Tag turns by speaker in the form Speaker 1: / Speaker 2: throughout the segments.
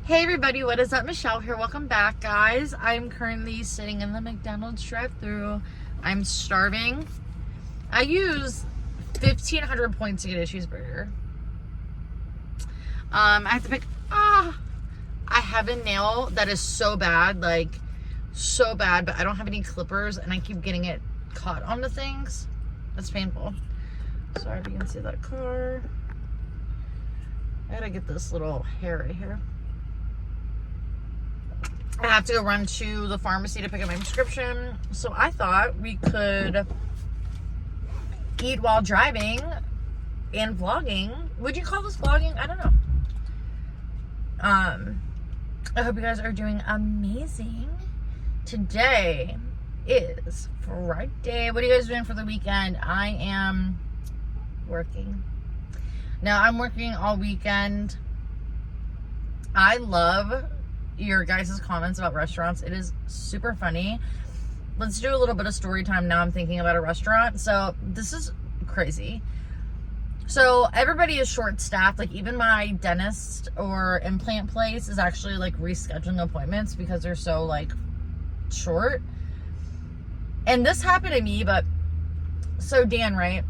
Speaker 1: Hey everybody, what is up? Michelle here. Welcome back, guys. I'm currently sitting in the McDonald's drive-thru. I'm starving. I use 1,500 points to get a cheeseburger. I have to pick. I have a nail that is so bad, like so bad, but I don't have any clippers, and I keep getting it caught onto things. That's painful. Sorry if you can see that car. I gotta get this little hair right here. I have to go run to the pharmacy to pick up my prescription. So I thought we could eat while driving and vlogging. Would you call this vlogging? I don't know. I hope you guys are doing amazing. Today is Friday. What are you guys doing for the weekend? I am working. Now I'm working all weekend. I love your guys' comments about restaurants. It is super funny. Let's do a little bit of story time now. I'm thinking about a restaurant. So this is crazy. So everybody is short staffed. Like even my dentist or implant place is actually like rescheduling appointments because they're so like short. And this happened to me, but so Dan, right?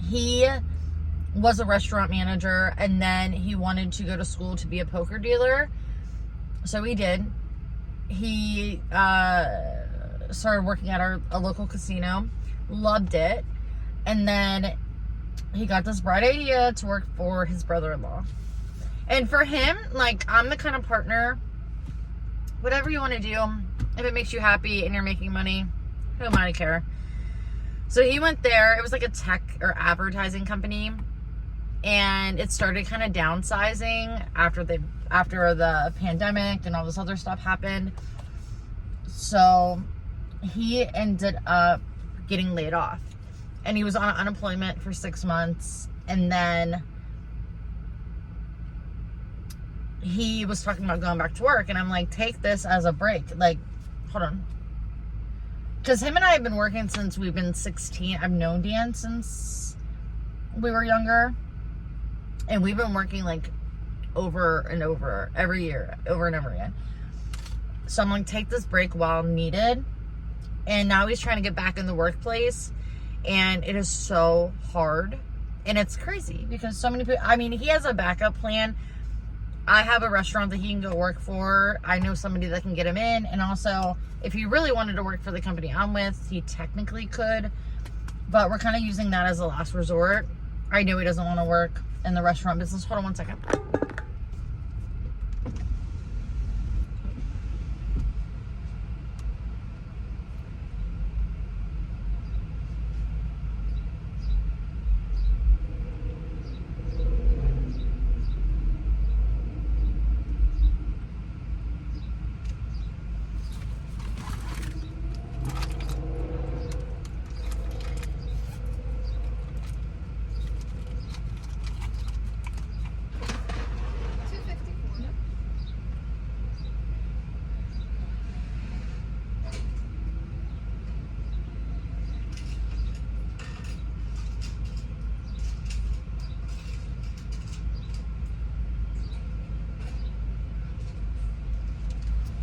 Speaker 1: He was a restaurant manager and then he wanted to go to school to be a poker dealer. So he did. He started working at a local casino, loved it, and then he got this bright idea to work for his brother-in-law. And for him, like, I'm the kind of partner, whatever you want to do, if it makes you happy and you're making money, who am I to care? So he went there. It was like a tech or advertising company, and it started kind of downsizing after the pandemic and all this other stuff happened. So he ended up getting laid off, and he was on unemployment for 6 months, and then he was talking about going back to work, and I'm like, take this as a break. Like, hold on, because him and I have been working since we've been 16. I've known Dan since we were younger, and we've been working like over and over every year, over and over again. So I'm like, take this break while needed. And now he's trying to get back in the workplace, and it is so hard, and it's crazy because so many people, I mean, he has a backup plan. I have a restaurant that he can go work for. I know somebody that can get him in, and also if he really wanted to work for the company I'm with, he technically could, but we're kind of using that as a last resort. I know he doesn't want to work in the restaurant business. Hold on one second.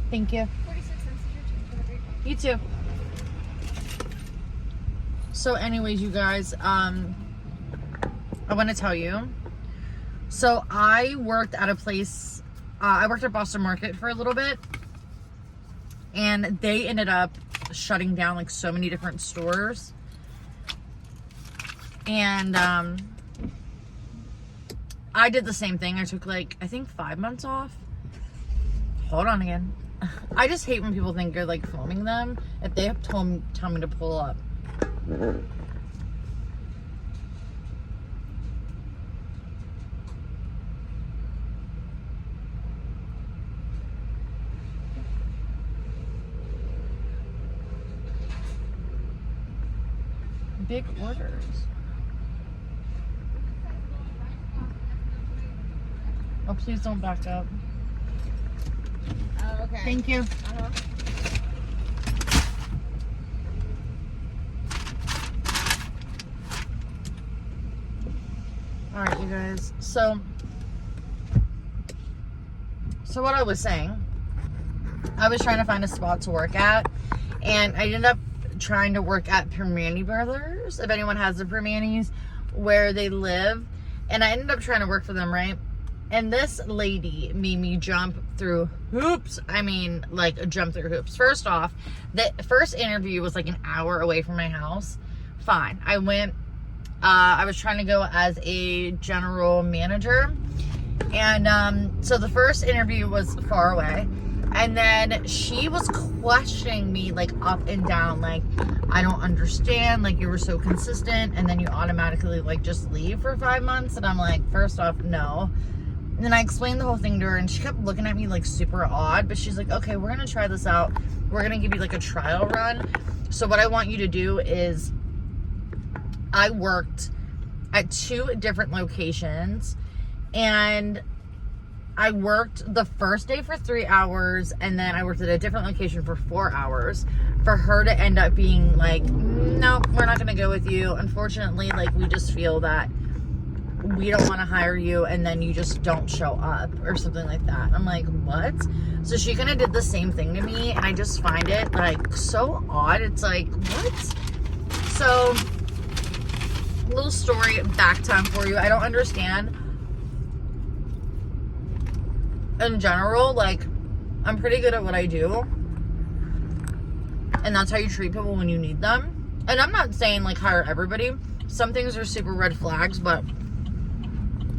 Speaker 1: Thank you.
Speaker 2: 46 cents is your change. Have a great day.
Speaker 1: You too. So anyways, you guys, I want to tell you. So I worked at a place, I worked at Boston Market for a little bit, and they ended up shutting down like so many different stores. And I did the same thing. I took like, I think 5 months off. Hold on again. I just hate when people think you're like filming them if they have tell me to pull up. Big orders. Oh, please don't back up.
Speaker 2: Oh, okay.
Speaker 1: Thank you.
Speaker 2: Uh-huh.
Speaker 1: All right, you guys. So So what I was saying, I was trying to find a spot to work at, and I ended up trying to work at Permani Brothers, if anyone has the Permanis where they live, and I ended up trying to work for them, right? And this lady made me jump through hoops. I mean, like, jump through hoops. First off, the first interview was like an hour away from my house. Fine. I went, I was trying to go as a general manager. And so the first interview was far away. And then she was questioning me, like, up and down. Like, I don't understand. Like, you were so consistent. And then you automatically, like, just leave for 5 months. And I'm like, first off, no. And then I explained the whole thing to her, and she kept looking at me like super odd, but she's like, okay, we're going to try this out. We're going to give you like a trial run. So what I want you to do is, I worked at 2 different locations, and I worked the first day for 3 hours, and then I worked at a different location for 4 hours, for her to end up being like, no, we're not going to go with you. Unfortunately, like, we just feel that we don't want to hire you, and then you just don't show up or something like that. I'm like, what? So she kind of did the same thing to me, and I just find it like so odd. It's like, what? So, little story back time for you. I don't understand. In general, like, I'm pretty good at what I do, and that's how you treat people when you need them. And I'm not saying like hire everybody. Some things are super red flags, but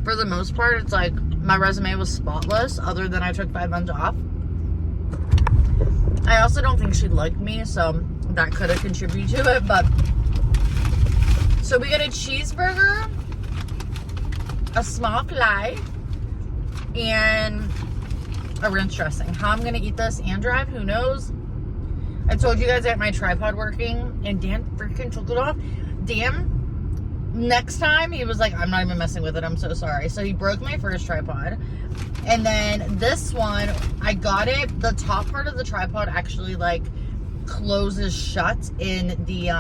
Speaker 1: for the most part, it's like my resume was spotless, other than I took 5 months off. I also don't think she liked me, so that could have contributed to it. But so we got a cheeseburger, a small fry, and a ranch dressing. How I'm gonna eat this and drive, who knows? I told you guys I had my tripod working, and Dan freaking took it off. Dan, next time, he was like, I'm not even messing with it, I'm so sorry. So he broke my first tripod. And then this one, I got it, the top part of the tripod actually like closes shut in the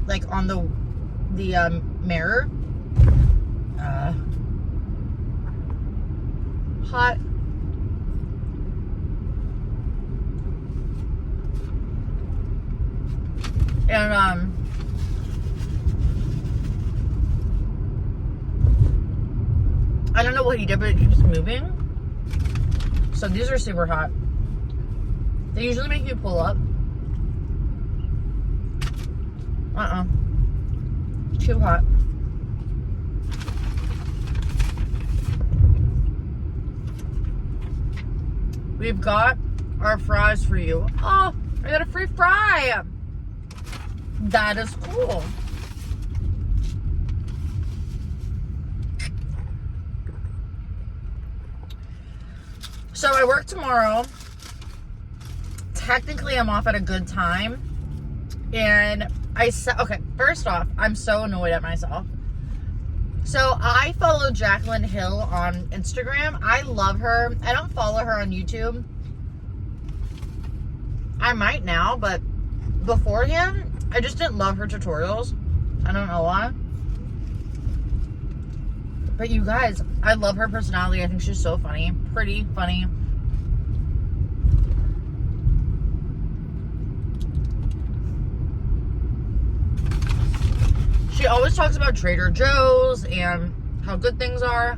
Speaker 1: like on the mirror. Hot. And I don't know what he did, but it keeps moving. So these are super hot. They usually make you pull up. Too hot. We've got our fries for you. Oh, I got a free fry. That is cool. So I work tomorrow. Technically, I'm off at a good time. And I said, okay, first off, I'm so annoyed at myself. So I follow Jaclyn Hill on Instagram. I love her. I don't follow her on YouTube. I might now, but beforehand, I just didn't love her tutorials. I don't know why. But you guys, I love her personality. I think she's so funny. Pretty funny. She always talks about Trader Joe's and how good things are.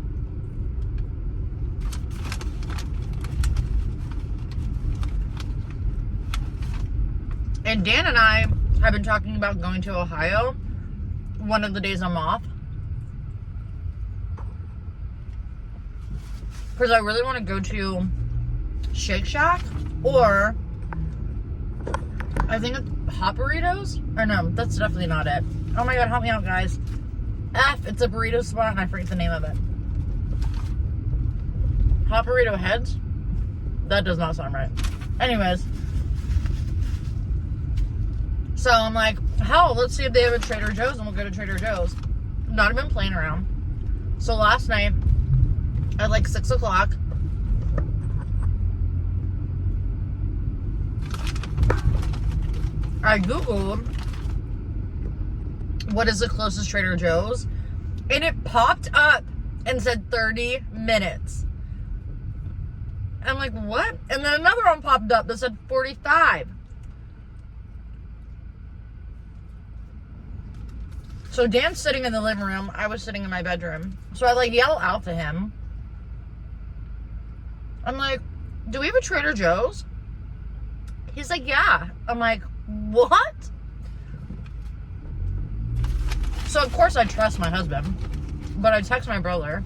Speaker 1: And Dan and I have been talking about going to Ohio one of the days I'm off. Because I really want to go to Shake Shack, or I think it's Hot Burritos. Or no, that's definitely not it. Oh my god, help me out, guys. It's a burrito spot and I forget the name of it. Hot Burrito Heads? That does not sound right. Anyways. So I'm like, hell, let's see if they have a Trader Joe's and we'll go to Trader Joe's. Not even playing around. So last night, at like 6 o'clock, I Googled what is the closest Trader Joe's, and it popped up and said 30 minutes. And I'm like, what? And then another one popped up that said 45. So Dan's sitting in the living room. I was sitting in my bedroom. So I like yell out to him. I'm like, do we have a Trader Joe's? He's like, yeah. I'm like, what? So of course I trust my husband. But I text my brother.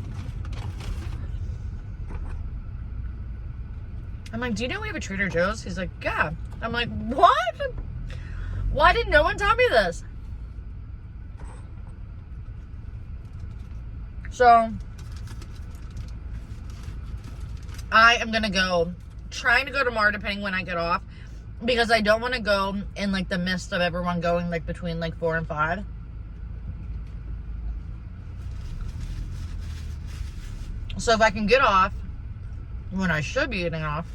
Speaker 1: I'm like, do you know we have a Trader Joe's? He's like, yeah. I'm like, what? Why did no one tell me this? So, I am going to go, trying to go tomorrow depending when I get off. Because I don't want to go in like the midst of everyone going like between like 4 and 5. So if I can get off when I should be getting off,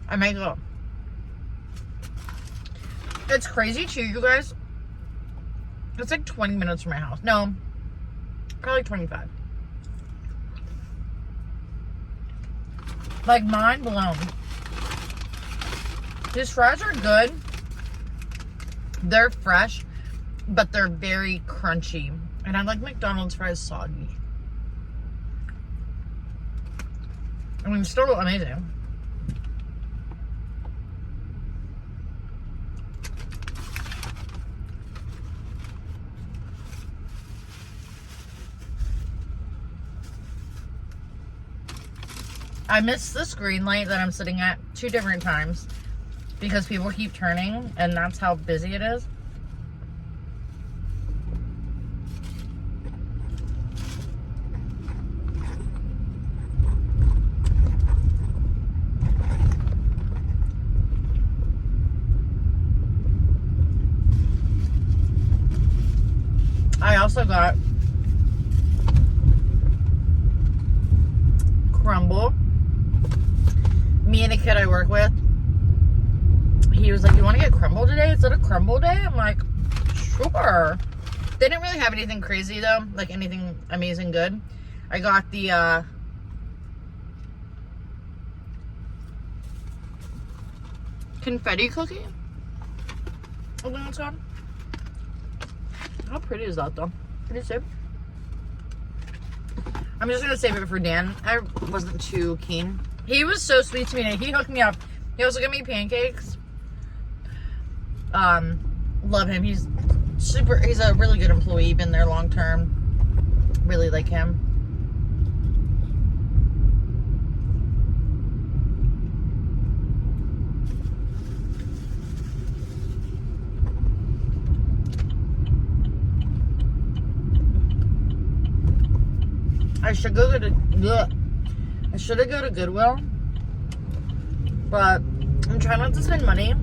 Speaker 1: I might go. It's crazy too, you guys. It's like 20 minutes from my house. No, probably 25. Like, mind blown. These fries are good. They're fresh, but they're very crunchy. And I like McDonald's fries soggy. I mean, still amazing. I missed this green light that I'm sitting at 2 different times because people keep turning and that's how busy it is. I also got crumble. Me and a kid I work with, he was like, you want to get crumble today? Is it a crumble day? I'm like, sure. They didn't really have anything crazy though, like anything amazing good. I got the confetti cookie. I think it's called. How pretty is that though? Pretty safe. I'm just gonna save it for Dan. I wasn't too keen. He was so sweet to me. He hooked me up. He also got me pancakes. Love him. He's a really good employee. Been there long term. Really like him. I should go to I should have go to Goodwill, but I'm trying not to spend money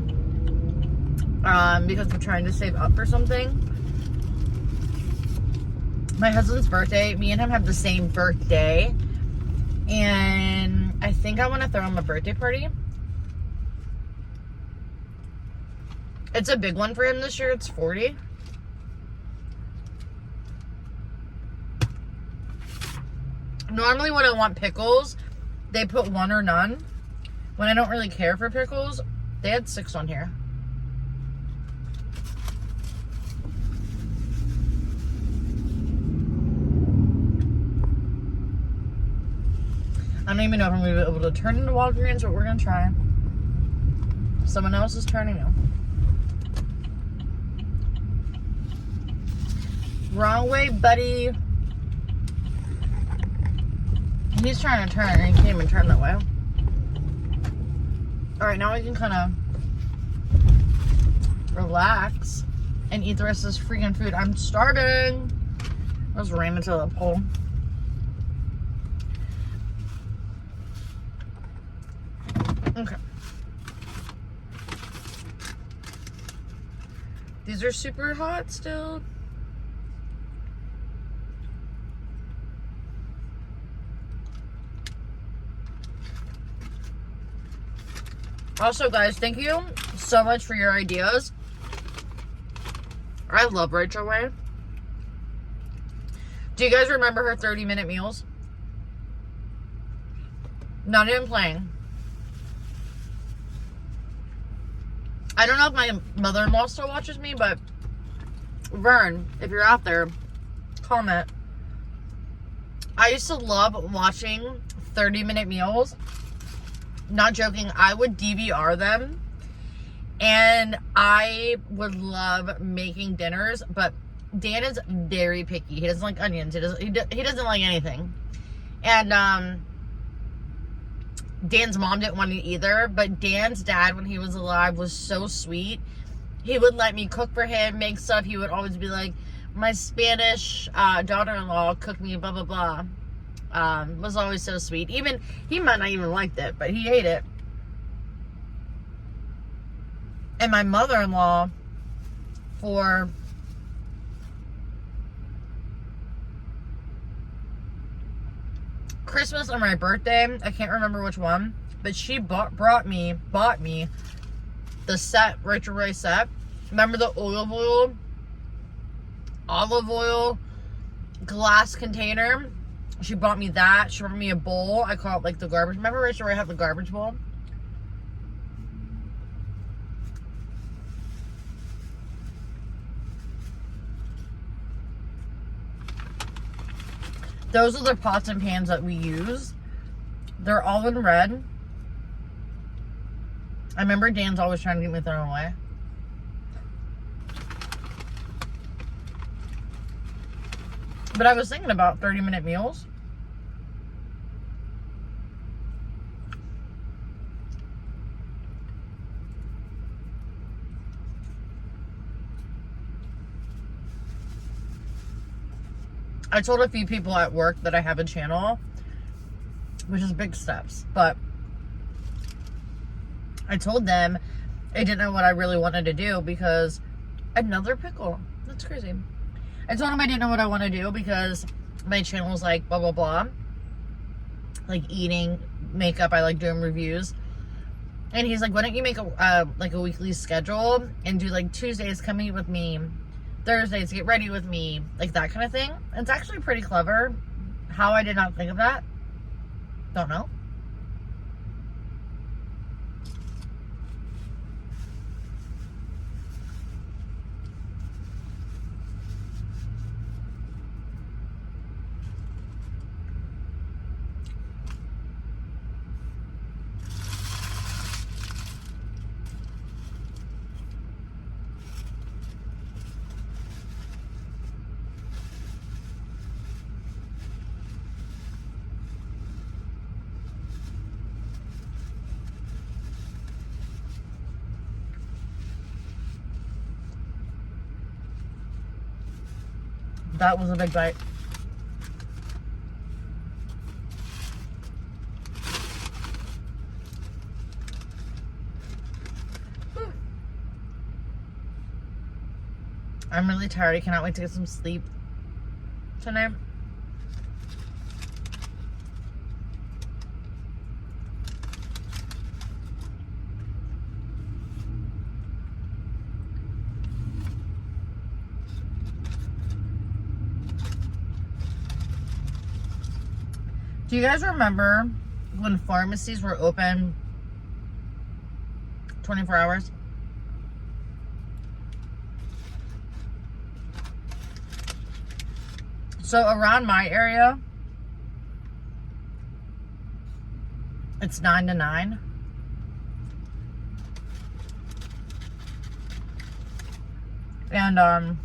Speaker 1: because I'm trying to save up for something. My husband's birthday, me and him have the same birthday, and I think I want to throw him a birthday party. It's a big one for him this year. It's 40. Normally when I want pickles, they put 1 or none. When I don't really care for pickles, they had 6 on here. I don't even know if I'm going to be able to turn into Walgreens, but we're going to try. Someone else is turning now. Wrong way, buddy. He's trying to turn and he can't even turn that way. Alright, now we can kind of relax and eat the rest of this freaking food. I'm starving. I just ran into the pole. Okay. These are super hot still. Also, guys, thank you so much for your ideas. I love Rachel Ray. Do you guys remember her 30-minute meals? Not even playing. I don't know if my mother-in-law still watches me, but Vern, if you're out there, comment. I used to love watching 30-minute meals. Not joking, I would DVR them. And I would love making dinners, but Dan is very picky. He doesn't like onions. He doesn't like anything. And Dan's mom didn't want it either, but Dan's dad, when he was alive, was so sweet. He would let me cook for him, make stuff. He would always be like, my Spanish daughter-in-law cooked me blah, blah, blah. Was always so sweet. Even, he might not even liked it, but he ate it. And my mother-in-law, for Christmas or my birthday, I can't remember which one, but she bought me the set, Rachel Ray set. Remember the olive oil glass container? She bought me that. She bought me a bowl. I call it like the garbage. Remember Rachel Ray had the garbage bowl? Those are the pots and pans that we use. They're all in red. I remember Dan's always trying to get me thrown away. But I was thinking about 30-minute meals. I told a few people at work that I have a channel, which is big steps, but I told them I didn't know what I really wanted to do because another pickle. That's crazy. I told him I didn't know what I want to do because my channel is like blah, blah, blah. Like eating, makeup. I like doing reviews. And he's like, why don't you make a weekly schedule and do like Tuesdays come eat with me, Thursdays get ready with me, like that kind of thing. It's actually pretty clever. How I did not think of that, don't know. That was a big bite. Whew. I'm really tired. I cannot wait to get some sleep tonight. Do you guys remember when pharmacies were open 24 hours? So around my area, it's 9 to 9. And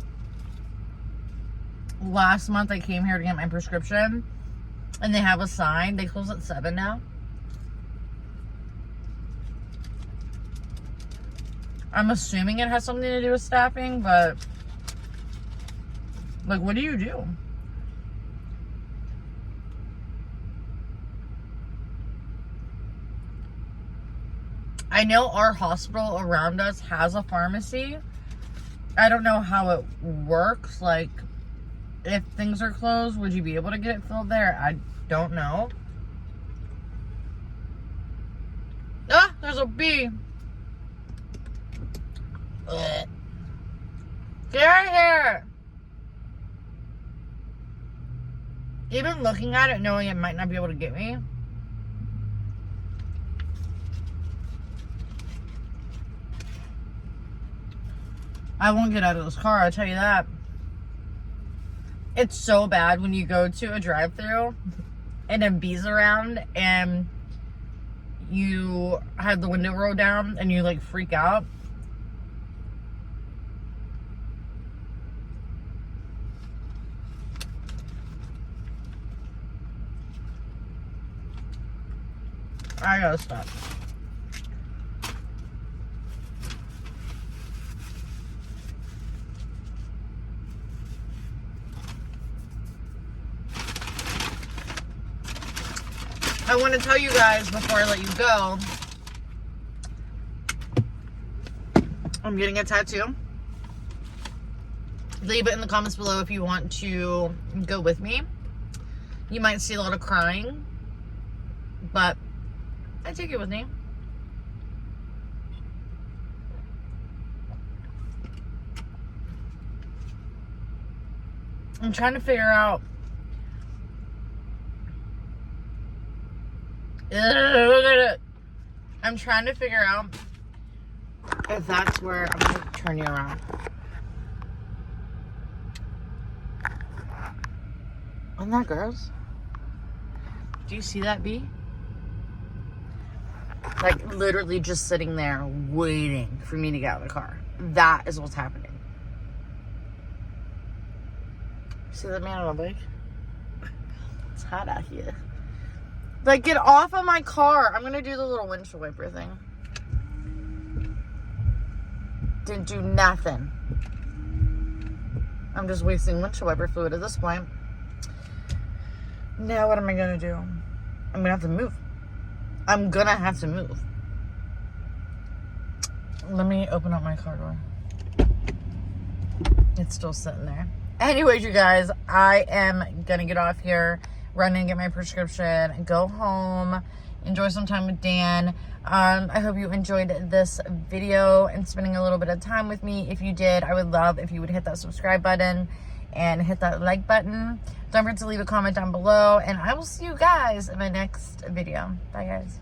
Speaker 1: last month I came here to get my prescription. And they have a sign. They close at 7 now. I'm assuming it has something to do with staffing, but like, what do you do? I know our hospital around us has a pharmacy. I don't know how it works. Like, if things are closed, would you be able to get it filled there? I don't know. Ah, there's a bee. Ugh. Get out of here. Even looking at it, knowing it might not be able to get me, I won't get out of this car, I'll tell you that. It's so bad when you go to a drive-thru and a bee's around and you have the window rolled down and you like freak out. I gotta stop. I want to tell you guys before I let you go, I'm getting a tattoo. Leave it in the comments below if you want to go with me. You might see a lot of crying, but I take it with me. I'm trying to figure out. I'm trying to figure out if that's where I'm gonna turn you around. Isn't that gross? Do you see that bee? Like literally just sitting there waiting for me to get out of the car. That is what's happening. See that man on the bike? It's hot out here. Like, get off of my car. I'm gonna do the little windshield wiper thing. Didn't do nothing. I'm just wasting windshield wiper fluid at this point. Now what am I gonna do? I'm gonna have to move. I'm gonna have to move. Let me open up my car door. It's still sitting there. Anyways, you guys, I am gonna get off here, run and get my prescription, go home, enjoy some time with Dan. I hope you enjoyed this video and spending a little bit of time with me. If you did, I would love if you would hit that subscribe button and hit that like button. Don't forget to leave a comment down below, and I will see you guys in my next video. Bye, guys.